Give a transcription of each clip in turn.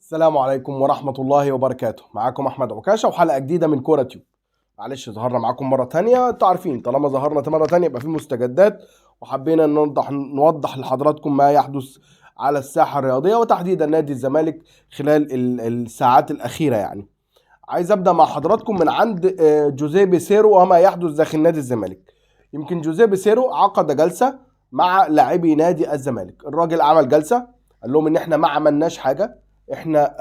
السلام عليكم ورحمة الله وبركاته. معاكم أحمد عكاشة وحلقة جديدة من كورة تيوب. معلش ظهرنا معاكم مرة تانية، انتوا عارفين طالما ظهرنا مرة تانية يبقى في مستجدات، وحبينا نوضح لحضراتكم ما يحدث على الساحة الرياضية وتحديدا نادي الزمالك خلال الساعات الأخيرة. يعني عايز أبدأ مع حضراتكم من عند جوزيه بيسيرو وما يحدث داخل نادي الزمالك. يمكن جوزيه بيسيرو عقد جلسة مع لاعبي نادي الزمالك. الراجل عمل جلسة قال لهم ان احنا ما عملناش حاجة، احنا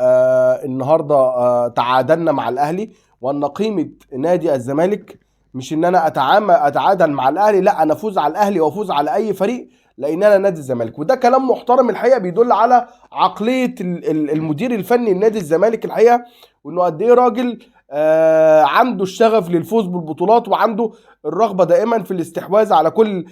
النهارده تعادلنا مع الاهلي، وان قيمه نادي الزمالك مش ان انا اتعادل مع الاهلي، لا انا افوز على الاهلي وافوز على اي فريق لان انا نادي الزمالك. وده كلام محترم الحقيقه، بيدل على عقليه المدير الفني لنادي الزمالك الحقيقه، وانه قد ايه راجل عنده الشغف للفوز بالبطولات، وعنده الرغبه دائما في الاستحواذ على كل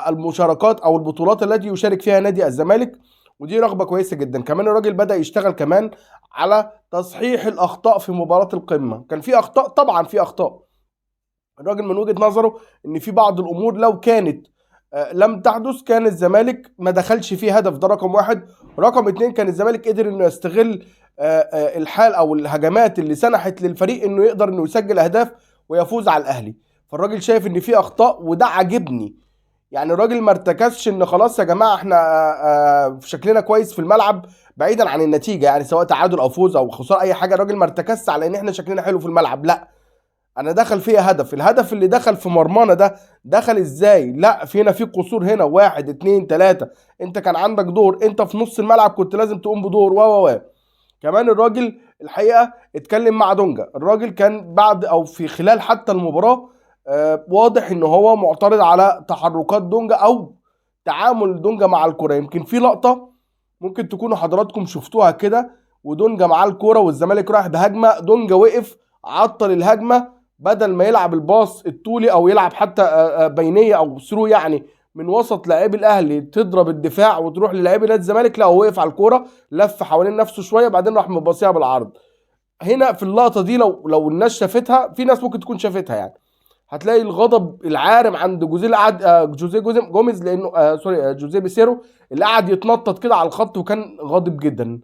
المشاركات او البطولات التي يشارك فيها نادي الزمالك. ودي رغبه كويسه جدا. كمان الراجل بدأ يشتغل كمان على تصحيح الاخطاء في مباراة القمة. كان في اخطاء، طبعا في اخطاء. الراجل من وجهة نظره ان في بعض الامور لو كانت لم تحدث كان الزمالك ما دخلش فيه هدف. ده رقم واحد. رقم اتنين، كان الزمالك قدر انه يستغل الحال او الهجمات اللي سنحت للفريق انه يقدر انه يسجل اهداف ويفوز على الاهلي. فالراجل شايف ان في اخطاء وده عاجبني. يعني الراجل ما ارتكزش ان خلاص يا جماعه احنا في شكلنا كويس في الملعب بعيدا عن النتيجه، يعني سواء تعادل او فوز او خساره اي حاجه. الراجل ما ارتكزش على ان احنا شكلنا حلو في الملعب، لا انا دخل فيها هدف. الهدف اللي دخل في مرمانا ده دخل ازاي؟ لا فينا في قصور هنا، واحد اتنين تلاته. انت كان عندك دور، انت في نص الملعب كنت لازم تقوم بدور و كمان الراجل الحقيقه اتكلم مع دونجا. الراجل كان بعد او في خلال حتى المباراه واضح ان هو معترض على تحركات دونجا او تعامل دونجا مع الكرة. يمكن في لقطة ممكن تكونوا حضراتكم شفتوها كده، ودونجا معاه الكرة والزمالك رايح بهجمة، دونجا وقف عطل الهجمة بدل ما يلعب الباص الطولي او يلعب حتى بينية او ثرو، يعني من وسط لاعبي الاهلي تضرب الدفاع وتروح للاعبي نادي الزمالك. لا هو وقف على الكرة، لف حوالين نفسه شوية بعدين راح مباصيها بالعرض. هنا في اللقطة دي لو الناس شافتها، في ناس ممكن تكون شافتها يعني، هتلاقي الغضب العارم عند جوزيه اللي قعد جوزيه جوميز، لانه سوري جوزيه بيسيرو اللي قعد يتنطط كده على الخط وكان غاضب جدا.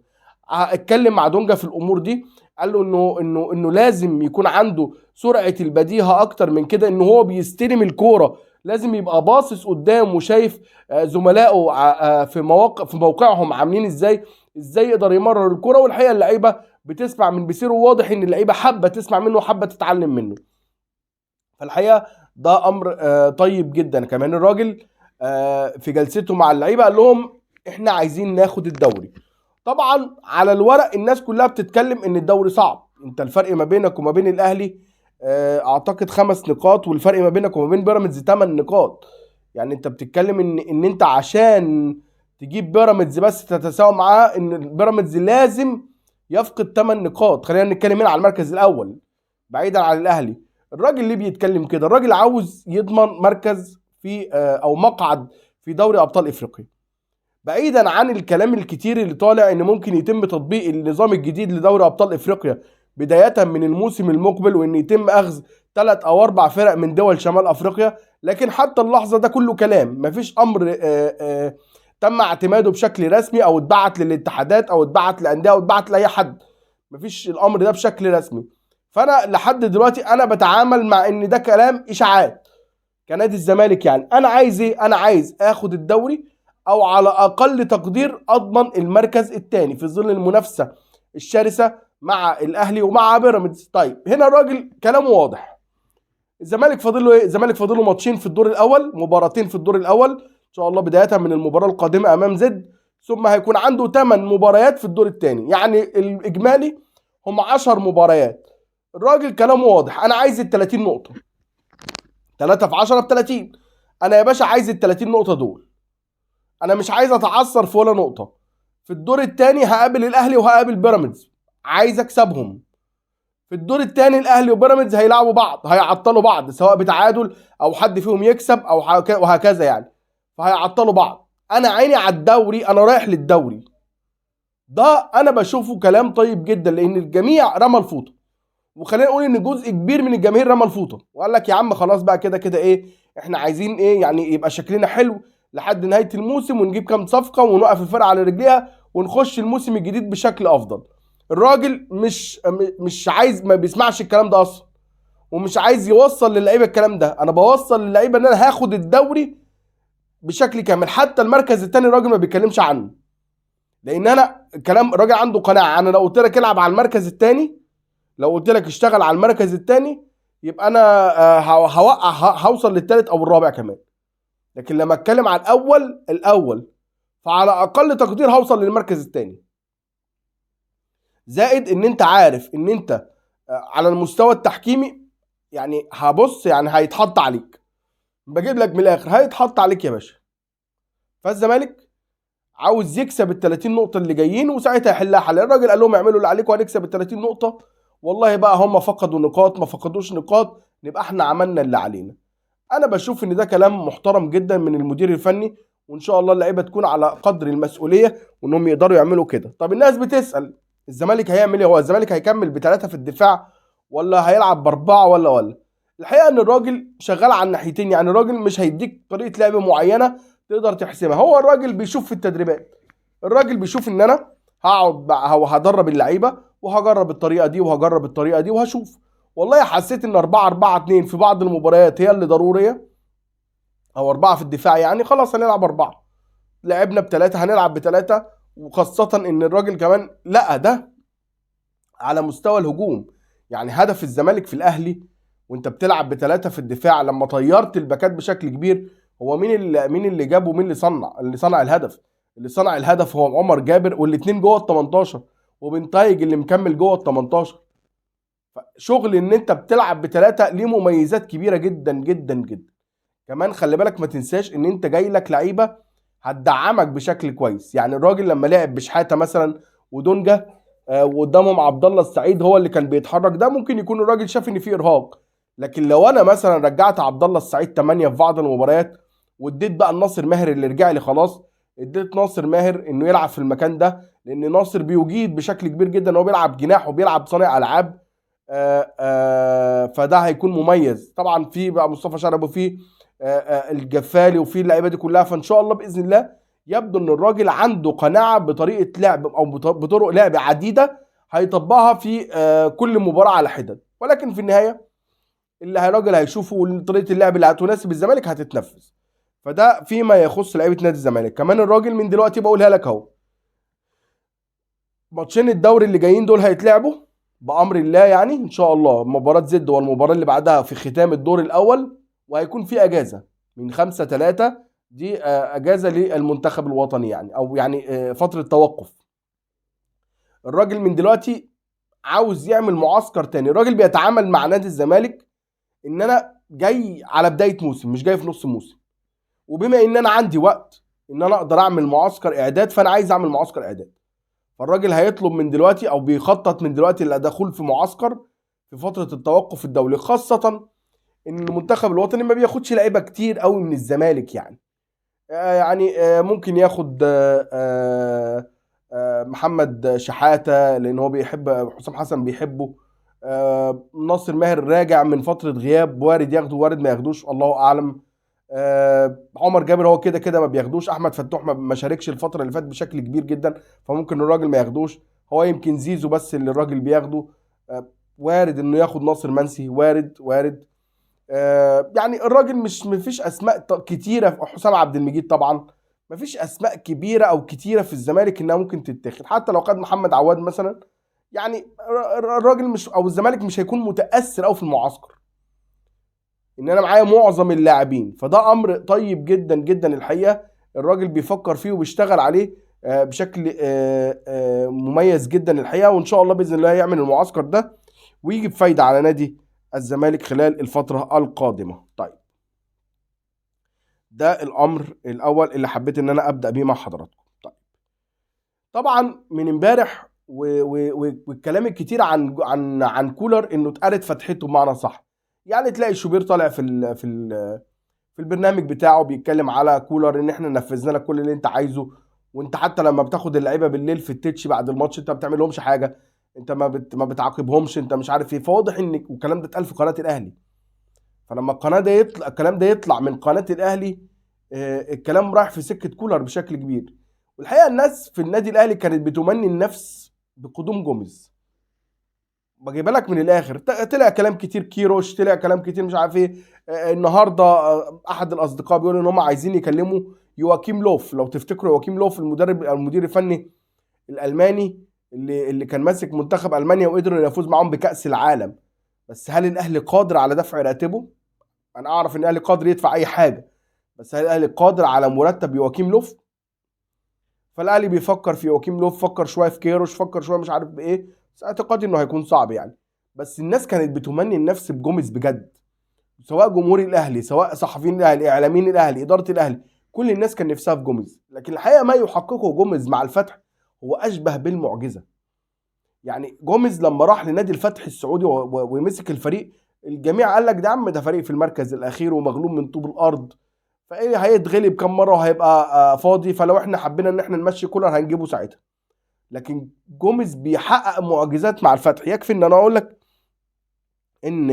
اتكلم مع دونجا في الامور دي، قال له انه لازم يكون عنده سرعه البديهه اكتر من كده، ان هو بيستلم الكوره لازم يبقى باصص قدام وشايف زملائه في موقعهم عاملين ازاي يقدر يمرر الكوره. والحقيقه اللعيبه بتسمع من بيسيرو، واضح ان اللعيبه حابه تسمع منه وحابه تتعلم منه. فالحقيقه ده امر طيب جدا. كمان الراجل في جلسته مع اللعيبه قال لهم احنا عايزين ناخد الدوري. طبعا على الورق الناس كلها بتتكلم ان الدوري صعب. انت الفرق ما بينك وما بين الاهلي اعتقد 5 نقاط، والفرق ما بينك وما بين بيراميدز 8 نقاط. يعني انت بتتكلم ان انت عشان تجيب بيراميدز بس تتساوى معاه، ان بيراميدز لازم يفقد 8 نقاط. خلينا نتكلم هنا على المركز الاول بعيدا عن الاهلي. الراجل اللي بيتكلم كده الراجل عاوز يضمن مركز في او مقعد في دوري ابطال افريقيا، بعيدا عن الكلام الكتير اللي طالع ان ممكن يتم تطبيق النظام الجديد لدوري ابطال افريقيا بداية من الموسم المقبل، وان يتم اخذ 3 أو 4 فرق من دول شمال افريقيا. لكن حتى اللحظة ده كله كلام، مفيش امر تم اعتماده بشكل رسمي او اتبعت للاتحادات او اتبعت لانديه او اتبعت لاي حد. مفيش الامر ده بشكل رسمي. فانا لحد دلوقتي انا بتعامل مع ان ده كلام اشاعات كنادي الزمالك. يعني انا عايز ايه؟ انا عايز اخد الدوري او على اقل تقدير اضمن المركز الثاني في ظل المنافسه الشرسه مع الاهلي ومع بيراميدز. طيب هنا الراجل كلامه واضح. الزمالك فاضل له ايه؟ الزمالك فاضل له ماتشين في الدور الاول، مباراتين في الدور الاول ان شاء الله، بدايه من المباراه القادمه امام زد، ثم هيكون عنده 8 مباريات في الدور الثاني. يعني الاجمالي هم 10 مباريات. الراجل كلامه واضح، انا عايز ال 30 نقطه، 3 في 10 ب 30. انا يا باشا عايز ال 30 نقطه دول، انا مش عايز اتعثر في ولا نقطه. في الدور الثاني هقابل الاهلي وهقابل بيراميدز، عايز اكسبهم. في الدور الثاني الاهلي وبيراميدز هيلعبوا بعض، هيعطلوا بعض سواء بتعادل او حد فيهم يكسب او وهكذا يعني، فهيعطلوا بعض. انا عيني على الدوري، انا رايح للدوري. ده انا بشوفه كلام طيب جدا، لان الجميع رمى الفوطه. وخلينا نقول ان جزء كبير من الجماهير رمى الفوطه وقال لك يا عم خلاص بقى كده كده ايه، احنا عايزين ايه يعني يبقى شكلنا حلو لحد نهايه الموسم ونجيب كام صفقه ونوقف الفرقه على رجليها ونخش الموسم الجديد بشكل افضل. الراجل مش عايز، ما بيسمعش الكلام ده اصلا، ومش عايز يوصل للعيبه الكلام ده. انا بوصل للعيبه ان انا هاخد الدوري بشكل كامل، حتى المركز الثاني الراجل ما بيتكلمش عنه، لان انا كلام الراجل عنده قناعه. انا لو قلت لك العب على المركز الثاني، لو قلت لك اشتغل على المركز الثاني، يبقى انا هوقع، هوصل للثالث او الرابع كمان. لكن لما اتكلم على الاول فعلى اقل تقدير هوصل للمركز الثاني. زائد ان انت عارف ان انت على المستوى التحكيمي يعني هبص، يعني هيتحط عليك، بجيب لك من الاخر، هيتحط عليك يا باشا. فالزمالك عاوز يكسب ال 30 نقطة اللي جايين، وساعتها يحلها حل. الراجل قال لهم اعملوا اللي عليكم وهنكسب ال 30 نقطة. والله بقى هم فقدوا نقاط ما فقدوش نقاط، نبقى احنا عملنا اللي علينا. انا بشوف ان ده كلام محترم جدا من المدير الفني، وان شاء الله اللعيبة تكون على قدر المسؤولية وانهم يقدروا يعملوا كده. طب الناس بتسأل الزمالك هيعمل ايه؟ هو الزمالك هيكمل ب3 في الدفاع ولا هيلعب ب4 ولا الحقيقة ان الراجل شغال على الناحيتين. يعني الراجل مش هيديك طريقة لعب معينة تقدر تحسمها، هو الراجل بيشوف في التدريبات، الراجل بيشوف ان انا هقعد هدرب اللعيبه وهجرب الطريقه دي وهجرب الطريقه دي وهشوف. والله حسيت ان 4-4-2 في بعض المباريات هي اللي ضروريه، او 4 في الدفاع، يعني خلاص هنلعب 4. لعبنا ب3 هنلعب ب3. وخاصه ان الراجل كمان لقى ده على مستوى الهجوم. يعني هدف الزمالك في الاهلي وانت بتلعب ب3 في الدفاع لما طيرت الباكات بشكل كبير، هو مين اللي جابه؟ مين اللي صنع الهدف؟ اللي صنع الهدف هو عمر جابر، والاثنين جوه ال 18، وبنتايج اللي مكمل جوه ال 18. شغل ان انت بتلعب ب3 ليه مميزات كبيره جدا جدا جدا. كمان خلي بالك ما تنساش ان انت جاي لك لعيبه هتدعمك بشكل كويس. يعني الراجل لما لعب بشحاته مثلا ودونجا وقدامهم عبد الله السعيد هو اللي كان بيتحرك، ده ممكن يكون الراجل شاف ان فيه ارهاق. لكن لو انا مثلا رجعت عبد الله السعيد 8 في بعض المباريات، واديت بقى الناصر ماهر اللي رجع لي خلاص، اديت ناصر ماهر انه يلعب في المكان ده، لان ناصر بيجيد بشكل كبير جدا، هو بيلعب جناح وبيلعب صانع العاب. فده هيكون مميز. طبعا في بقى مصطفى شرب وفي الجفالي وفي اللعيبه دي كلها. فان شاء الله باذن الله يبدو ان الراجل عنده قناعه بطريقه لعب او بطرق لعب عديده هيطبقها في كل مباراه على حدد. ولكن في النهايه اللي الراجل هيشوفه طريقه اللعب اللي هتناسب الزمالك هتتنفذ. فده فيما يخص لعيبه نادي الزمالك. كمان الراجل من دلوقتي بقولها لك اهو، ماتشين الدوري اللي جايين دول هيتلعبوا بامر الله، يعني ان شاء الله مباراه زد والمباراه اللي بعدها في ختام الدور الاول، وهيكون في اجازه من 5/3. دي اجازه للمنتخب الوطني، يعني او يعني فتره توقف. الراجل من دلوقتي عاوز يعمل معسكر تاني. الراجل بيتعامل مع نادي الزمالك ان انا جاي على بدايه موسم، مش جاي في نص موسم، وبما ان انا عندي وقت ان انا اقدر اعمل معسكر اعداد، فانا عايز اعمل معسكر اعداد. فالراجل هيطلب من دلوقتي او بيخطط من دلوقتي للدخول في معسكر في فتره التوقف الدولي، خاصه ان المنتخب الوطني ما بياخدش لعيبه كتير قوي من الزمالك. يعني ممكن ياخد محمد شحاته لان هو بيحب حسام حسن بيحبه. ناصر ماهر راجع من فتره غياب، وارد ياخده وارد ما ياخدوش، الله اعلم. عمر جابر هو كده كده ما بياخدوش. احمد فتوح ما شاركش الفتره اللي فاتت بشكل كبير جدا، فممكن الراجل ما ياخدوش. هو يمكن زيزو بس اللي الراجل بياخده. وارد انه ياخد ناصر منسي، وارد. يعني الراجل مش مفيش اسماء كتيره. حسام عبد المجيد طبعا مفيش اسماء كبيره او كتيره في الزمالك انها ممكن تتاخد. حتى لو خد محمد عواد مثلا، يعني الراجل مش او الزمالك مش هيكون متاثر قوي في المعسكر ان انا معايا معظم اللاعبين. فده امر طيب جدا جدا الحقيقه، الراجل بيفكر فيه وبيشتغل عليه بشكل مميز جدا الحقيقه. وان شاء الله باذن الله يعمل المعسكر ده ويجي بفايده على نادي الزمالك خلال الفتره القادمه. طيب ده الامر الاول اللي حبيت ان انا ابدا بيه مع حضراتكم. طيب طبعا من امبارح والكلام الكتير عن كولر انه اتقرت فتحته بمعنى صح. يعني تلاقي شوبير طالع في البرنامج بتاعه بيتكلم على كولر ان احنا نفذنا لك كل اللي انت عايزه، وانت حتى لما بتاخد اللعيبه بالليل في التتش بعد الماتش انت ما بتعملهمش حاجه، انت ما بتعاقبهمش، انت مش عارف ايه. فواضح ان والكلام ده اتقال في قناه الاهلي. فلما الكلام ده يطلع من قناه الاهلي، الكلام رايح في سكه كولر بشكل كبير. والحقيقه الناس في النادي الاهلي كانت بتمني النفس بقدوم جوميز. بجيبها لك من الاخر. طلع كلام كتير كيروش، طلع كلام كتير مش عارف ايه. النهارده احد الاصدقاء بيقول ان هم عايزين يكلموا يواكيم لوف. لو تفتكروا يواكيم لوف المدير الفني الالماني اللي كان ماسك منتخب المانيا وقدروا يفوز معاهم بكأس العالم. بس هل الاهلي قادر على دفع راتبه؟ انا اعرف ان الاهلي قادر يدفع اي حاجه، بس هل الاهلي قادر على مرتب يواكيم لوف؟ فالاهلي بيفكر في يواكيم لوف، فكر شويه في كيروش، فكر شويه مش عارف بايه. بس اعتقادي انه هيكون صعب يعني. بس الناس كانت بتمني النفس بجوميز بجد، سواء جمهور الاهلي، سواء صحفيين الاهلي، اعلاميين الاهلي، اداره الاهلي، كل الناس كان نفسها في جوميز. لكن الحقيقه ما يحققه جوميز مع الفتح هو اشبه بالمعجزه. يعني جوميز لما راح لنادي الفتح السعودي ومسك الفريق، الجميع قال لك ده عم ده فريق في المركز الاخير ومغلوب من طوب الارض، فايه هيتغلب كم مره وهيبقى فاضي، فلو احنا حبينا ان احنا نمشي كولر هنجيبه ساعتها. لكن جوميز بيحقق معجزات مع الفتح. يكفي ان انا اقول لك ان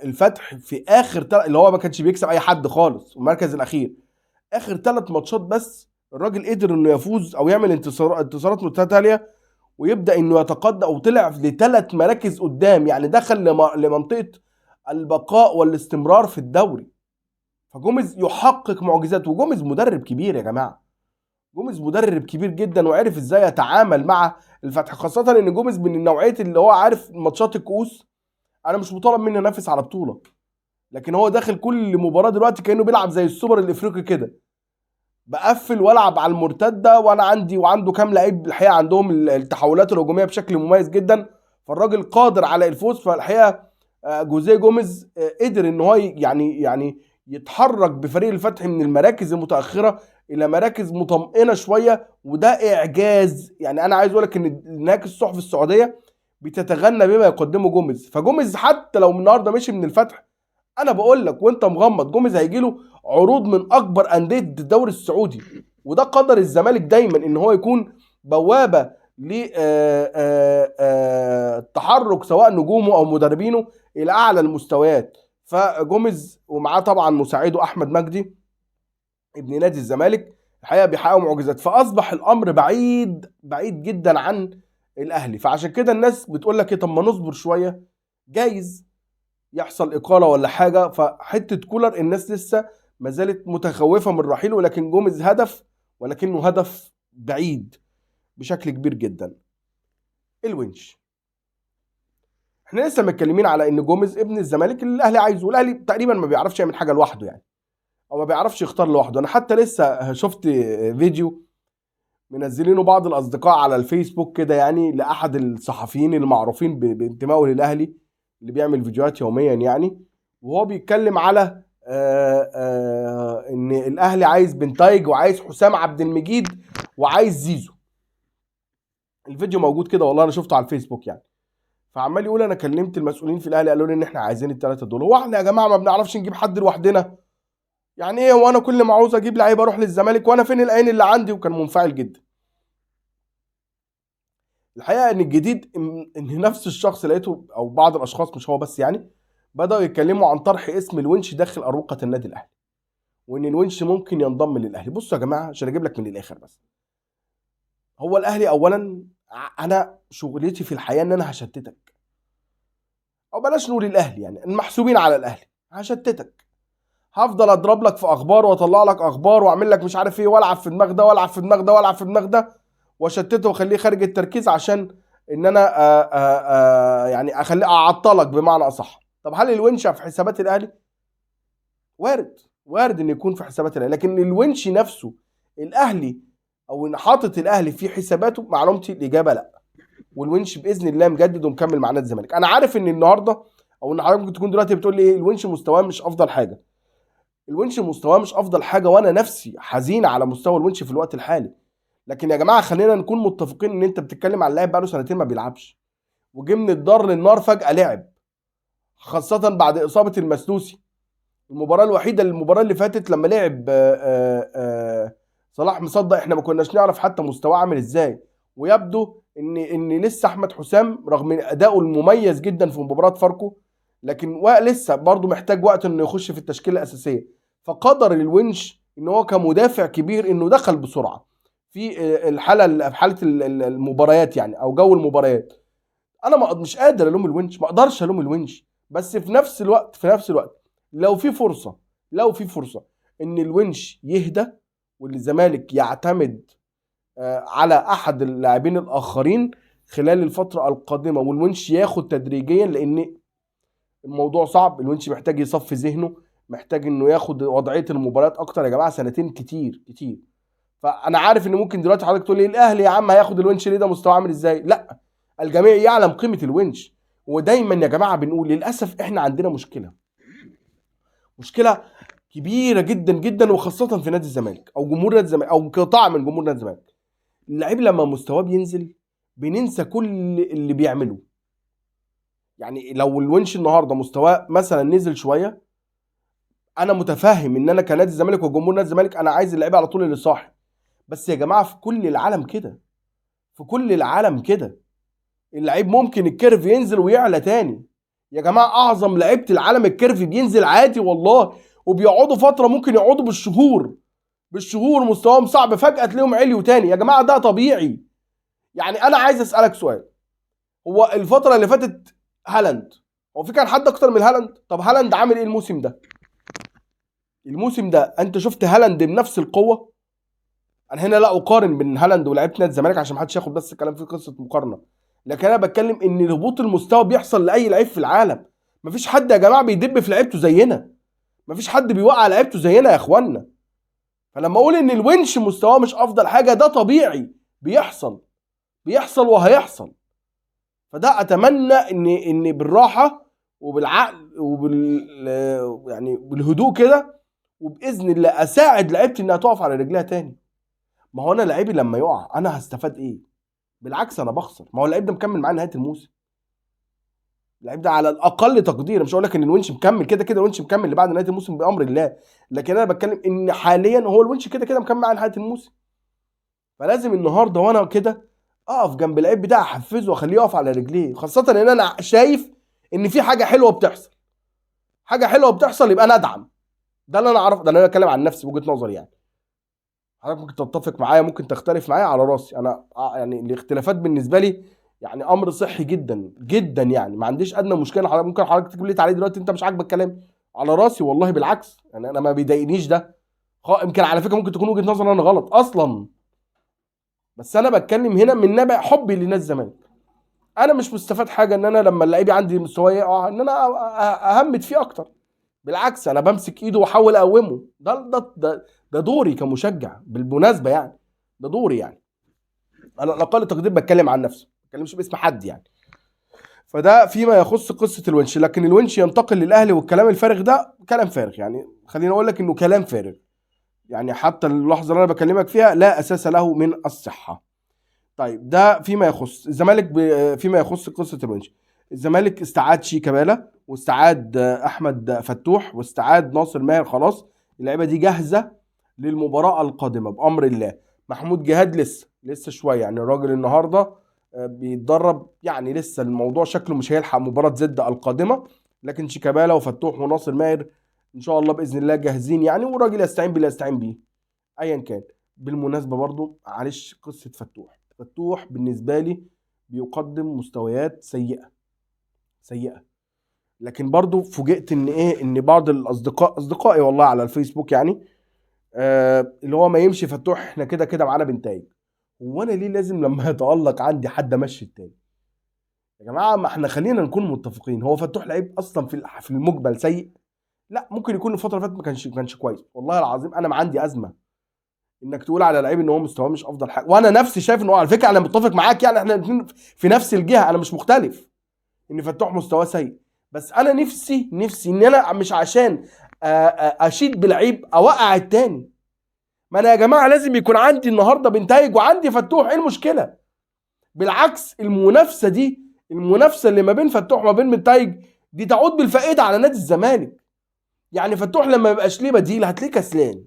الفتح في اخر اللي هو ما كانش بيكسب اي حد خالص والمركز الاخير، اخر 3 ماتشات بس الراجل قدر انه يفوز او يعمل انتصارات متتاليه، ويبدا انه يتقدم وطلع ل3 مراكز قدام. يعني دخل لمنطقه البقاء والاستمرار في الدوري. فجوميز يحقق معجزات، وجوميز مدرب كبير يا جماعه. جوميز مدرب كبير جدا وعرف ازاي يتعامل مع الفتح، خاصه ان جوميز من النوعيه اللي هو عارف ماتشات الكؤوس. انا مش مطالب مني انافس على بطوله، لكن هو داخل كل مباراه دلوقتي كانه بيلعب زي السوبر الافريقي كده، بقفل والعب على المرتده، وانا عندي وعنده كام لعيب الحقيقه عندهم التحولات الهجوميه بشكل مميز جدا. فالراجل قادر على الفوز. فالحقيقه جوزيه جوميز قدر ان هو يعني يتحرك بفريق الفتح من المراكز المتاخره الى مراكز مطمئنه شويه، وده اعجاز. يعني انا عايز اقول لك ان هناك الصحف السعوديه بتتغنى بما يقدمه جوميز. فجوميز حتى لو النهارده مشي من الفتح، انا بقول لك وانت مغمض جوميز هيجي له عروض من اكبر انديه الدوري السعودي. وده قدر الزمالك دايما ان هو يكون بوابه للتحرك سواء نجومه او مدربينه الى اعلى المستويات. فجوميز ومعاه طبعا مساعده احمد مجدي ابن نادي الزمالك الحقيقه بيحققوا معجزات. فاصبح الامر بعيد بعيد جدا عن الاهلي. فعشان كده الناس بتقول لك ايه، طب ما نصبر شويه، جايز يحصل اقاله ولا حاجه. فحته كولر الناس لسه ما زالت متخوفه من رحيله، ولكن جوميز هدف، ولكنه هدف بعيد بشكل كبير جدا. الونش، احنا لسه متكلمين على ان جوميز ابن الزمالك اللي الاهلي عايزه، والاهلي تقريبا ما بيعرفش يعمل حاجه لوحده يعني، او ما بيعرفش يختار لوحده. انا حتى لسه شفت فيديو منزلينه بعض الاصدقاء على الفيسبوك كده، يعني لاحد الصحفيين المعروفين بانتمائه للاهلي اللي بيعمل فيديوهات يوميا يعني، وهو بيتكلم على ان الاهلي عايز بنتايج وعايز حسام عبد المجيد وعايز زيزو. الفيديو موجود كده والله، انا شفته على الفيسبوك يعني. فعمال يقول انا كلمت المسؤولين في الاهلي قالوا لي ان احنا عايزين ال3 دول. هو احنا يا جماعه ما بنعرفش نجيب حد لوحدنا؟ يعني ايه، وانا كل ما عاوز اجيب لعيبه اروح للزمالك، وانا فين العين اللي عندي؟ وكان منفعل جدا. الحقيقه ان الجديد ان نفس الشخص لقيته او بعض الاشخاص مش هو بس يعني بداوا يتكلموا عن طرح اسم الونش داخل اروقه النادي الاهلي، وان الونش ممكن ينضم للاهلي. بصوا يا جماعه عشان اجيب لك من الاخر بس، هو الاهلي اولا انا شغلتي في الحياه ان انا هشتتك، او بلاش نقول الاهلي يعني المحسوبين على الاهلي، هشتتك. هفضل اضرب لك في اخبار واطلع لك اخبار واعمل لك مش عارف ايه، والعب في دماغ ده والعب في دماغ ده والعب في دماغ ده، واشتته واخليه خارج التركيز عشان ان انا يعني اخليه اعطلك بمعنى اصح. طب هل الونش في حسابات الاهلي؟ وارد ان يكون في حسابات الاهلي، لكن الونش نفسه الاهلي او ان حاطط الاهلي في حساباته، معلومتي الاجابه لا. والونش باذن الله مجدد ومكمل مع نادي الزمالك. انا عارف ان النهارده او ان حضرتك ممكن تكون دلوقتي بتقول لي ايه، الونش مستواه مش افضل حاجه. الونش مستواه مش افضل حاجه، وانا نفسي حزين على مستوى الونش في الوقت الحالي. لكن يا جماعه خلينا نكون متفقين ان انت بتتكلم عن لاعب بقاله سنتين ما بيلعبش، وجه من الدار للنار فجاه لعب، خاصه بعد اصابه المسلوسي. المباراه اللي فاتت لما لعب صلاح مصدق، احنا ما كناش نعرف حتى مستواه عامل ازاي. ويبدو ان لسه احمد حسام رغم ادائه المميز جدا في مباراه فاركو، لكن لسه برضه محتاج وقت انه يخش في التشكيله الاساسيه. فقدر الونش ان هو كمدافع كبير انه دخل بسرعه. في الحاله، في حاله المباريات يعني، او جو المباريات. انا مش قادر الوم الونش، ما اقدرش الوم الونش. بس في نفس الوقت لو في فرصه ان الونش يهدى، والزمالك يعتمد على احد اللاعبين الاخرين خلال الفتره القادمه، والونش ياخد تدريجيا، لان الموضوع صعب. الونش محتاج يصفي ذهنه، محتاج انه ياخد وضعيه المباريات اكتر. يا جماعه سنتين كتير كتير. فانا عارف ان ممكن دلوقتي حضرتك تقول لي الاهلي يا عم هياخد الونش ليه، ده مستواه عامل ازاي؟ لا، الجميع يعلم قيمه الونش. ودايما يا جماعه بنقول للاسف احنا عندنا مشكله كبيره جدا جدا، وخاصه في نادي الزمالك او جمهور نادي الزمالك او قطاع من جمهور نادي الزمالك. اللعيب لما مستواه بينزل بننسى كل اللي بيعمله. يعني لو الونش النهارده مستواه مثلا نزل شويه، انا متفهم ان انا كنادي الزمالك وجمهور نادي الزمالك انا عايز اللعيبه على طول اللي صاحي. بس يا جماعه في كل العالم كده، في كل العالم كده اللعيب ممكن الكيرف ينزل ويعلى تاني. يا جماعه اعظم لعيبه العالم الكيرف بينزل عادي والله، وبيقعدوا فتره، ممكن يقعدوا بالشهور مستواهم صعب، فجاه تلاقيهم عليوا تاني. يا جماعه ده طبيعي. يعني انا عايز اسالك سؤال، هو الفتره اللي فاتت هالاند، هو في كان حد اكتر من هالاند؟ طب هالاند عامل ايه الموسم ده؟ الموسم ده انت شفت هالاند بنفس القوه؟ انا هنا لا اقارن بين هالاند ولاعيبه نادي الزمالك عشان محدش ياخد بس الكلام في قصه مقارنه، لكن انا بتكلم ان هبوط المستوى بيحصل لاي لعيب في العالم. مفيش حد يا جماعه بيدب في لعيبته زينا، مفيش حد بيوقع لعيبته زينا يا اخوانا. فلما اقول ان الونش مستواه مش افضل حاجه، ده طبيعي، بيحصل وهيحصل. فده اتمنى ان بالراحه وبالعقل يعني بالهدوء كده، وباذن الله اساعد لعيبتي انها تقف على رجليها تاني. ما هو انا لعيبي لما يقع انا هستفاد ايه؟ بالعكس انا بخسر. ما هو اللعيب ده مكمل معايا نهايه الموسم، اللعيب ده على الاقل تقدير، مش هقول لك ان الونش مكمل كده كده، الونش مكمل لبعد نهايه الموسم بامر الله، لكن انا بتكلم ان حاليا هو الونش كده كده مكمل معايا نهايه الموسم. فلازم النهارده وانا كده اقف جنب اللعيب بتاعي، احفزه واخليه يقف على رجليه، خاصه ان انا شايف ان في حاجه حلوه بتحصل، يبقى انا ادعم. ده اللي انا اعرفه، ده اللي انا بتكلم عن نفسي وجهه نظري يعني. حضرتك ممكن تتفق معايا، ممكن تختلف معايا، على راسي انا. يعني الاختلافات بالنسبه لي يعني امر صحي جدا جدا، يعني ما عنديش ادنى مشكله. ممكن حضرتك تقول لي تعالى دلوقتي انت مش عاجبك كلامي، على راسي والله، بالعكس يعني انا ما بيضايقنيش ده. يمكن على فكره ممكن تكون وجهه نظري انا غلط اصلا، بس انا بتكلم هنا من نبع حبي لنادي الزمالك. انا مش مستفاد حاجه ان انا لما اللعيب عندي مستواه يقع ان انا اهمت فيه اكتر. بالعكس انا بمسك ايده واحاول اقومه. ده دوري كمشجع بالمناسبه يعني، ده دوري يعني. انا على الاقل تقدير بتكلم عن نفسي، ما بتكلمش باسم حد يعني. فده فيما يخص قصه الونش. لكن الونش ينتقل للاهلي والكلام الفارغ ده كلام فارغ، يعني خليني اقول لك انه كلام فارغ. يعني حتى اللحظه اللي انا بكلمك فيها لا اساس له من الصحه. طيب ده فيما يخص الزمالك. فيما يخص قصه الونش، الزمالك استعاد شيكابالا، واستعاد احمد فتوح، واستعاد ناصر ماهر. خلاص اللعيبه دي جاهزه للمباراه القادمه بامر الله. محمود جهاد لسه شويه، يعني الراجل النهارده بيتدرب، يعني لسه الموضوع شكله مش هيلحق مباراه زد القادمه. لكن شيكابالا وفتوح وناصر ماهر ان شاء الله باذن الله جاهزين يعني، والراجل يستعين باللي يستعين بيه ايا كان. بالمناسبه برضو معلش، قصه فتوح بالنسبه لي بيقدم مستويات سيئه. لكن برضو فوجئت ان ان بعض اصدقائي والله على الفيسبوك يعني، اللي هو ما يمشي فتوح احنا كده كده معانا بنتائج. هو انا ليه لازم لما يتالق عندي حد امشي التاني؟ يا جماعه ما احنا خلينا نكون متفقين، هو فتوح لعيب اصلا في المجمل سيء. لا ممكن يكون الفتره اللي فاتت ما كانش كويس. والله العظيم انا ما عندي ازمه انك تقول على لعيب ان هو مستواه مش افضل حاجه، وانا نفسي شايف ان هو، على فكره انا متفق معاك، يعني احنا الاثنين في نفس الجهه، انا مش مختلف ان فتوح مستواه سيء. بس انا نفسي ان انا مش عشان اشيد بلعيب اوقع التاني. ما انا يا جماعه لازم يكون عندي النهارده بنتائج وعندي فتوح، ايه المشكله؟ بالعكس المنافسه اللي ما بين فتوح وما بين بنتائج دي تعود بالفائده على نادي الزمالك. يعني فتوح لما ما يبقاش ليه بديل هتلاقيه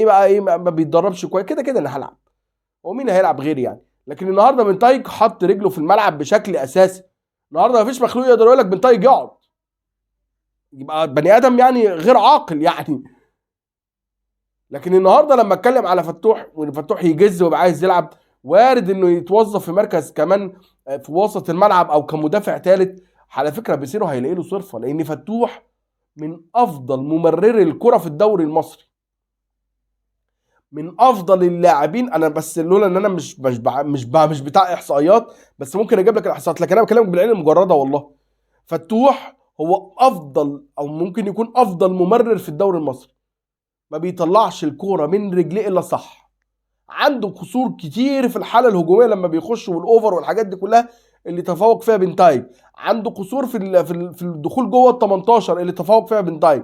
بقى ايه، ما بيتدربش كويس، كده كده انا هلعب، هو مين هيلعب غيري يعني؟ لكن النهارده بنتايج حط رجله في الملعب بشكل اساسي. النهارده مفيش مخلوق يقدر يقول لك بنتايج يقعد، يبقى بني ادم يعني غير عاقل يعني. لكن النهارده لما اتكلم على فتوح وان فتوح يجز ويبقى عايز يلعب، وارد انه يتوظف في مركز كمان في وسط الملعب او كمدافع ثالث، على فكره بيصيروا هيلاقي له صرفه، لان فتوح من افضل ممرري الكره في الدوري المصري، من افضل اللاعبين. انا بس لولا ان انا مش بتاع احصائيات، بس ممكن اجيب لك الاحصائيات، لكن انا بكلمك بالعين المجرده والله. فتوح هو افضل او ممكن يكون افضل ممرر في الدوري المصري، ما بيطلعش الكوره من رجليه الا صح. عنده قصور كتير في الحاله الهجوميه لما بيخش، والاوفر والحاجات دي كلها اللي تفوق فيها بنتايج. عنده قصور في الدخول جوه ال 18 اللي تفوق فيها بنتايج.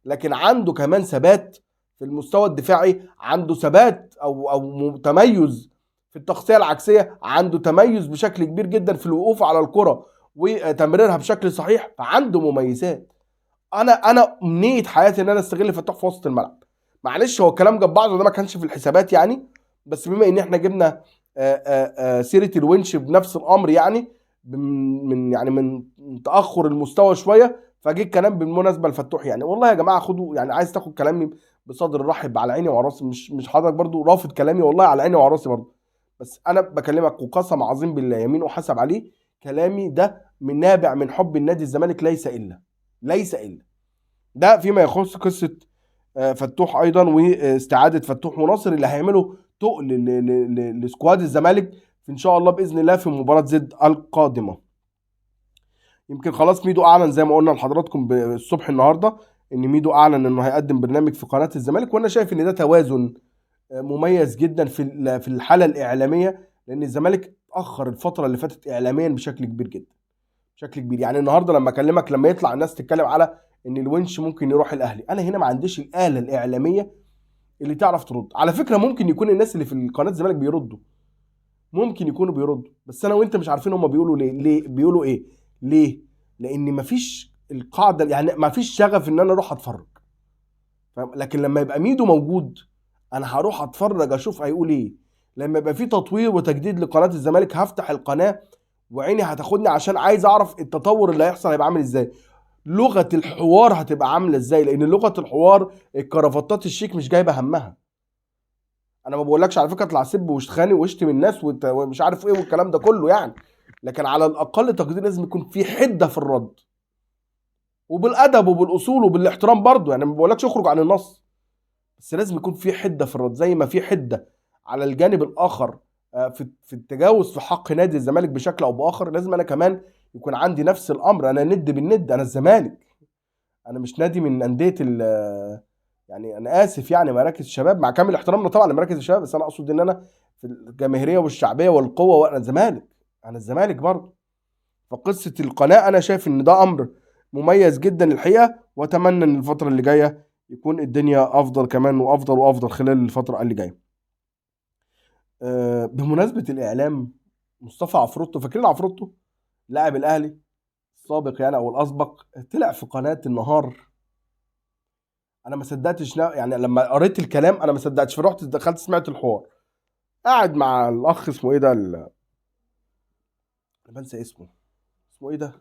لكن عنده كمان ثبات في المستوى الدفاعي، عنده ثبات او تميز في التغطيه العكسيه، عنده تميز بشكل كبير جدا في الوقوف على الكره وتمريرها بشكل صحيح، فعنده مميزات. انا امنيه حياتي ان انا استغل فتوح في وسط الملعب. معلش هو الكلام جاب بعضه، ده ما كانش في الحسابات يعني، بس بما ان احنا جبنا سيره الونش بنفس الامر يعني، من تاخر المستوى شويه، فجه الكلام بالمناسبه لفتوح. يعني والله يا جماعه خدوا، يعني عايز تاخد كلامي بصدر رحب على عيني وعلى راسي، مش حضرتك برضو رافض كلامي، والله على عيني وعلى راسي برضو. بس انا بكلمك وقسم عظيم بالله يمين احسب عليه، كلامي ده من نابع من حب النادي الزمالك، ليس الا ده فيما يخص قصه فتوح ايضا، واستعاده فتوح وناصر اللي هيعملوا تقل لسكواد الزمالك ان شاء الله باذن الله في مباراه زد القادمه. يمكن خلاص ميدو اعلن زي ما قلنا لحضراتكم الصبح النهارده، ان ميدو اعلن انه هيقدم برنامج في قناه الزمالك، وانا شايف ان ده توازن مميز جدا في الحاله الاعلاميه، لان الزمالك اتاخر الفتره اللي فاتت اعلاميا بشكل كبير جدا، بشكل كبير. يعني النهارده لما اكلمك، لما يطلع الناس تتكلم على ان الونش ممكن يروح الاهلي، انا هنا ما عنديش الاله الاعلاميه اللي تعرف ترد. على فكره ممكن يكون الناس اللي في قناه الزمالك بيردوا، ممكن يكونوا بيردوا، بس انا وانت مش عارفين هم بيقولوا ليه بيقولوا ايه. ليه؟ لان مفيش القاعده، يعني مفيش شغف ان انا اروح اتفرج. لكن لما يبقى ميدو موجود، انا هروح اتفرج اشوف هيقول ايه. لما يبقى في تطوير وتجديد لقناه الزمالك، هفتح القناه وعيني هتاخدني عشان عايز اعرف التطور اللي هيحصل هيبقى عامل ازاي، لغه الحوار هتبقى عامله ازاي، لان لغه الحوار الكرافتات الشيك مش جايبه همها. انا ما بقولكش على فكره اطلع سب واشتخاني واشتم الناس ومش عارف ايه والكلام ده كله يعني، لكن على الاقل تقدير لازم يكون في حده في الرد، وبالادب وبالاصول وبالاحترام برضه. يعني ما بقولكش اخرج عن النص، بس لازم يكون في حده في الرد، زي ما في حده على الجانب الاخر في التجاوز في حق نادي الزمالك بشكل او باخر، لازم انا كمان يكون عندي نفس الامر. انا ند بالند، انا الزمالك، انا مش نادي من انديه يعني انا اسف يعني مراكز الشباب، مع كامل احترامنا طبعا لمراكز الشباب، بس انا اقصد ان انا في الجماهيريه والشعبيه والقوه، وانا الزمالك، انا الزمالك برضه. فقصه القناه انا شايف ان ده امر مميز جدا الحقيقه، واتمنى ان الفتره اللي جايه يكون الدنيا افضل كمان وافضل وافضل خلال الفتره اللي جايه. بمناسبه الاعلام، مصطفى عفروتو، فاكرين عفروتو لاعب الاهلي السابق يعني او الاسبق، طلع في قناه النهار. انا ما صدقتش يعني لما قريت الكلام انا ما صدقتش، فرحت دخلت سمعت الحوار. قاعد مع الاخ اسمه ايه ده انا بنسى اسمه ايه ده،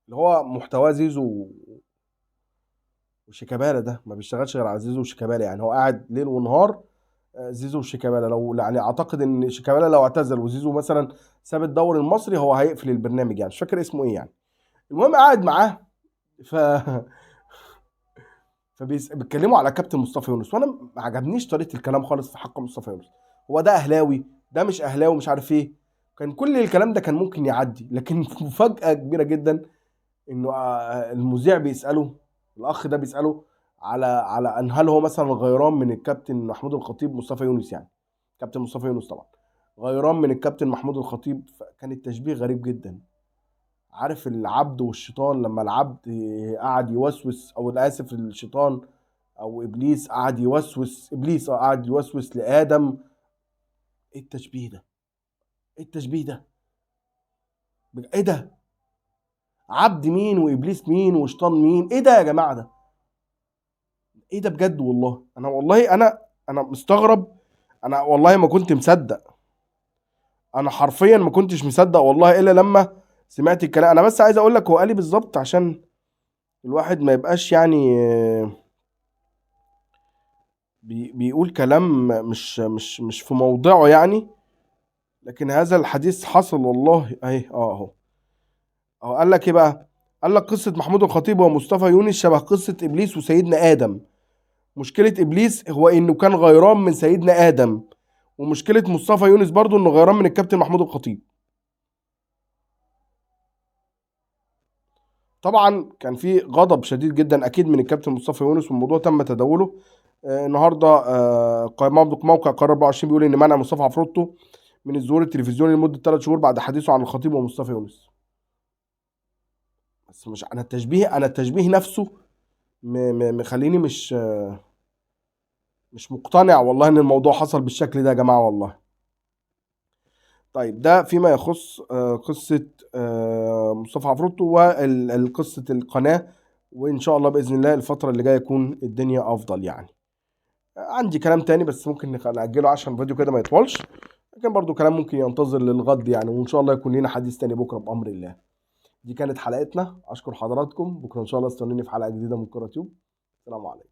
اللي هو محتواه زيزو وشيكابالا، ده ما بيشتغلش غير على زيزو وشيكابالا، يعني هو قاعد ليل ونهار زيزو وشيكابالا. لو يعني اعتقد ان شيكابالا لو اعتزل وزيزو مثلا ساب الدوري المصري، هو هيقفل البرنامج، يعني مش فاكر اسمه ايه يعني. المهم قاعد معاه، ف فبيتكلموا على كابتن مصطفى يونس، وانا ما عجبنيش طريقه الكلام خالص في حق مصطفى يونس. هو ده اهلاوي، ده مش اهلاوي، مش عارف ايه. كان كل الكلام ده كان ممكن يعدي، لكن مفاجاه كبيره جدا انه المذيع بيساله، الاخ ده بيساله على ان هل هو مثلا غيران من الكابتن محمود الخطيب، مصطفى يونس يعني، كابتن مصطفى يونس طبعا غيران من الكابتن محمود الخطيب. فكان التشبيه غريب جدا. عارف العبد والشيطان، لما العبد قعد يوسوس، او اسف الشيطان او ابليس قعد يوسوس، ابليس قعد يوسوس لادم. ايه التشبيه ده، ايه التشبيه ده، ايه ده، عبد مين وابليس مين وشيطان مين، ايه ده يا جماعه ده، ايه ده بجد والله. انا والله انا مستغرب، انا والله ما كنت مصدق، انا حرفيا ما كنتش مصدق والله الا لما سمعت الكلام. انا بس عايز اقول لك هو قال لي بالظبط عشان الواحد ما يبقاش يعني بيقول كلام مش في موضعه يعني. لكن هذا الحديث حصل والله اهي اهو قال لك ايه بقى؟ قال لك قصة محمود الخطيب ومصطفى يونس شبه قصة ابليس وسيدنا ادم. مشكلة ابليس هو انه كان غيران من سيدنا ادم، ومشكلة مصطفى يونس برضو انه غيران من الكابتن محمود الخطيب. طبعا كان في غضب شديد جدا اكيد من الكابتن مصطفى يونس، والموضوع تم تداوله. النهارده موقع قرار 24 بيقول ان منع مصطفى عفروتو من الظهور التلفزيوني لمده 3 شهور بعد حديثه عن الخطيب ومصطفى يونس. بس مش انا التشبيه نفسه مخليني مش مقتنع والله ان الموضوع حصل بالشكل ده يا جماعه والله. طيب ده فيما يخص قصة مصطفى عفروتو وقصة القناة. وإن شاء الله بإذن الله الفترة اللي جاية يكون الدنيا أفضل يعني. عندي كلام تاني بس ممكن نأجله عشان الفيديو كده ما يطولش. لكن برضو كلام ممكن ينتظر للغد يعني، وإن شاء الله يكون لنا حديث تاني بكرة بأمر الله. دي كانت حلقتنا، أشكر حضراتكم. بكرة إن شاء الله استنوني في حلقة جديدة من كورة تيوب. السلام عليكم.